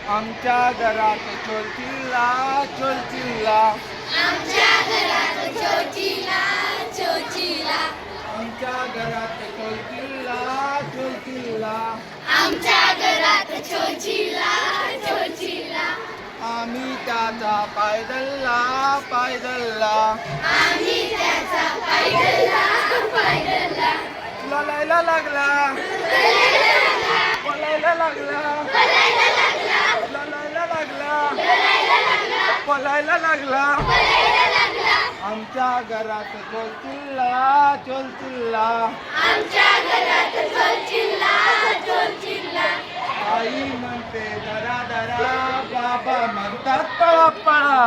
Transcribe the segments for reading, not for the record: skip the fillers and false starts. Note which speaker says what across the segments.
Speaker 1: आमच्या घरात चोलचिल्ला चोलचिल्ला
Speaker 2: आमच्या घरात चोचीला चोचीला
Speaker 1: आमच्या घरात चोलचिल्ला चोलचिल्ला
Speaker 2: आमच्या घरात चोचीला चोचीला
Speaker 1: आम्ही त्याचा पायदल्ला पायदल्ला
Speaker 2: आम्ही त्याचा पायदला पायदला
Speaker 1: ललायला लागला पलायला लागला
Speaker 2: पळायला लागला
Speaker 1: ललायला लागला
Speaker 2: पळायला लागला
Speaker 1: पलायला लागला
Speaker 2: पळायला लागला
Speaker 1: आमच्या घरात चोलचिल्ला चोलचिल्ला
Speaker 2: आमच्या घरात चोचीला चोचीला
Speaker 1: आई म्हणते धरा धरा बाबा म्हणतात पळा पळा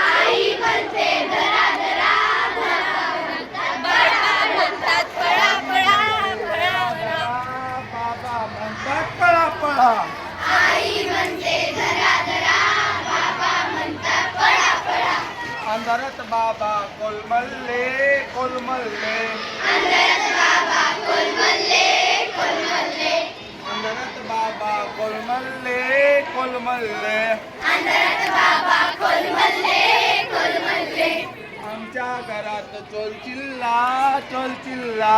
Speaker 2: आई म्हणते धरा धरा बाबा म्हणतात पळा पळा पळा पळा
Speaker 1: बाबा म्हणतात पळा पळा
Speaker 2: आई म्हणते धरा धरा बाबा म्हणतात पळा पळा
Speaker 1: अंधारात बाबा कोलमल्ले कोलमल्ले
Speaker 2: अंधारात बाबा कोलमल्ले कोलमल्ले
Speaker 1: अंधारात बाबा कोलमल्ले कोलमल्ले
Speaker 2: अंधारात बाबा कोलमल्ले कोलमल्ले
Speaker 1: आमच्या घरात चोलचिल्ला चोलचिल्ला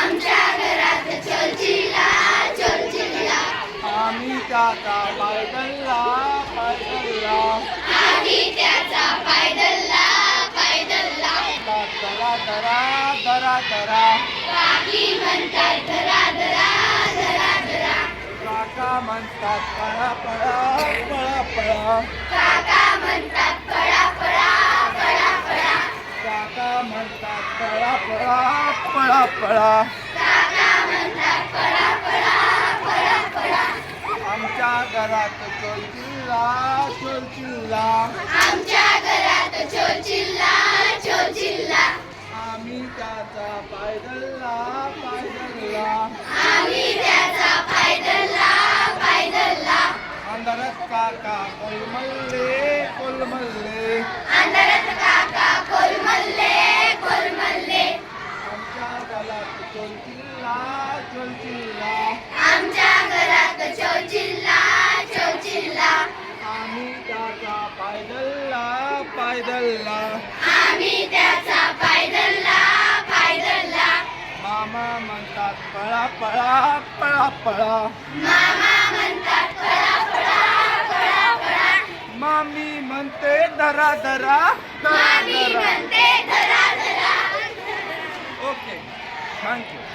Speaker 2: आमच्या घरात चोचीला चोचीला
Speaker 1: आम्ही त्याचा पायदल्ला पायदल्ला
Speaker 2: आम्ही त्याचा पायदल्ला पायदल्ला
Speaker 1: धरा धरा धरा धरा
Speaker 2: काकी म्हणतात धरा धरा धरा धरा
Speaker 1: काका म्हणतात पळा पळा पळा पळा
Speaker 2: काका म्हणतात पळा पळा पळा पळा
Speaker 1: काका म्हणतात पळा पळा पळा पळा
Speaker 2: काका म्हणतात पळा पळा पळा पळा
Speaker 1: आमच्या घरात चोलचिल्ला चोलचिल्ला
Speaker 2: आमच्या घरात चोचीला चोचीला
Speaker 1: आम्ही त्याचा पायदल्ला पायदल्ला
Speaker 2: आम्ही त्याचा पायदल्ला पायदल्ला
Speaker 1: अंधारात काका कोलमल्ले कोलमल्ले
Speaker 2: अंधारात काका कोलमल्ले कोलमल्ले
Speaker 1: आमच्या घरात चोलचिल्ला चोलचिल्ला
Speaker 2: आमच्या घरात चोचीला चोचीला
Speaker 1: आम्ही त्याचा पायदल्ला पायदल्ला
Speaker 2: आम्ही त्याचा पायदल्ला पायदल्ला
Speaker 1: मामा म्हणतात पळा पळा पळा पळा
Speaker 2: मामा म्हणतात पळा पळा पळा पळा
Speaker 1: मामी म्हणते धरा धरा धरा
Speaker 2: मामी
Speaker 1: धरा
Speaker 2: म्हणते धरा धरा
Speaker 1: ओके थँक्यू